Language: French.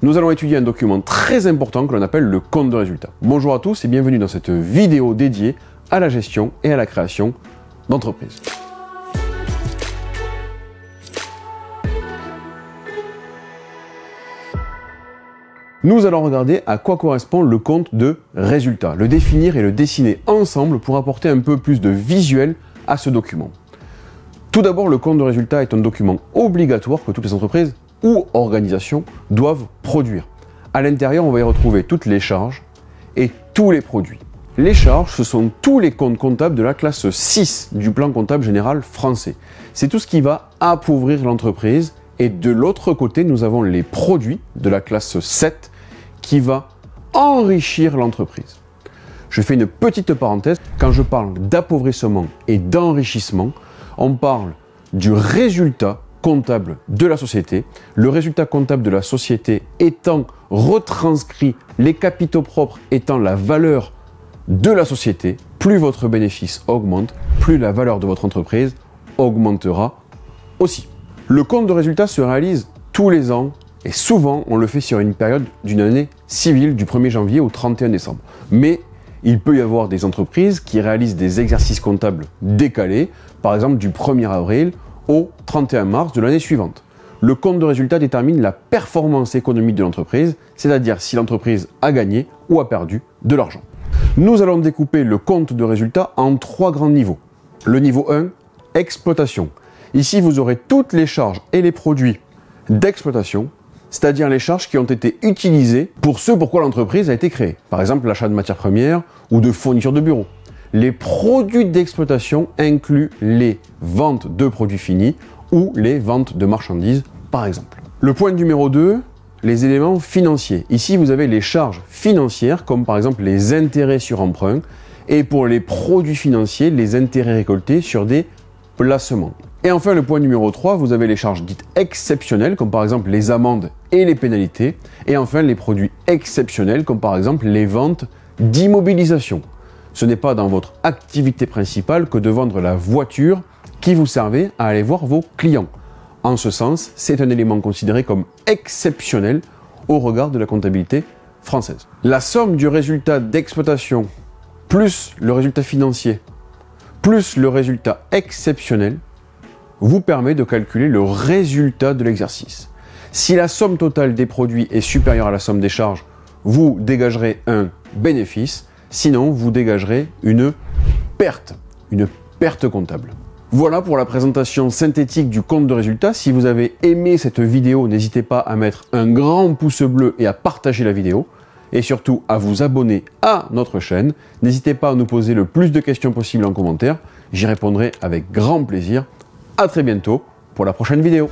nous allons étudier un document très important que l'on appelle le compte de résultat. Bonjour à tous et bienvenue dans cette vidéo dédiée à la gestion et à la création d'entreprises. Nous allons regarder à quoi correspond le compte de résultat, le définir et le dessiner ensemble pour apporter un peu plus de visuel à ce document. Tout d'abord, le compte de résultat est un document obligatoire que toutes les entreprises ou organisations doivent produire. À l'intérieur, on va y retrouver toutes les charges et tous les produits. Les charges, ce sont tous les comptes comptables de la classe 6 du plan comptable général français. C'est tout ce qui va appauvrir l'entreprise. Et de l'autre côté, nous avons les produits de la classe 7 qui va enrichir l'entreprise. Je fais une petite parenthèse. Quand je parle d'appauvrissement et d'enrichissement, on parle du résultat comptable de la société. Le résultat comptable de la société étant retranscrit, les capitaux propres étant la valeur de la société, plus votre bénéfice augmente, plus la valeur de votre entreprise augmentera aussi. Le compte de résultat se réalise tous les ans et souvent on le fait sur une période d'une année civile du 1er janvier au 31 décembre. Mais il peut y avoir des entreprises qui réalisent des exercices comptables décalés, par exemple du 1er avril au 31 mars de l'année suivante. Le compte de résultat détermine la performance économique de l'entreprise, c'est-à-dire si l'entreprise a gagné ou a perdu de l'argent. Nous allons découper le compte de résultat en 3 grands niveaux. Le niveau 1, exploitation. Ici, vous aurez toutes les charges et les produits d'exploitation, c'est-à-dire les charges qui ont été utilisées pour ce pourquoi l'entreprise a été créée. Par exemple, l'achat de matières premières ou de fournitures de bureau. Les produits d'exploitation incluent les ventes de produits finis ou les ventes de marchandises, par exemple. Le point numéro 2, les éléments financiers. Ici, vous avez les charges financières, comme par exemple les intérêts sur emprunt, et pour les produits financiers, les intérêts récoltés sur des placements. Et enfin, le point numéro 3, vous avez les charges dites exceptionnelles, comme par exemple les amendes et les pénalités. Et enfin, les produits exceptionnels, comme par exemple les ventes d'immobilisation. Ce n'est pas dans votre activité principale que de vendre la voiture qui vous servait à aller voir vos clients. En ce sens, c'est un élément considéré comme exceptionnel au regard de la comptabilité française. La somme du résultat d'exploitation plus le résultat financier plus le résultat exceptionnel vous permet de calculer le résultat de l'exercice. Si la somme totale des produits est supérieure à la somme des charges, vous dégagerez un bénéfice, sinon vous dégagerez une perte comptable. Voilà pour la présentation synthétique du compte de résultat. Si vous avez aimé cette vidéo, n'hésitez pas à mettre un grand pouce bleu et à partager la vidéo. Et surtout à vous abonner à notre chaîne. N'hésitez pas à nous poser le plus de questions possible en commentaire. J'y répondrai avec grand plaisir. À très bientôt pour la prochaine vidéo.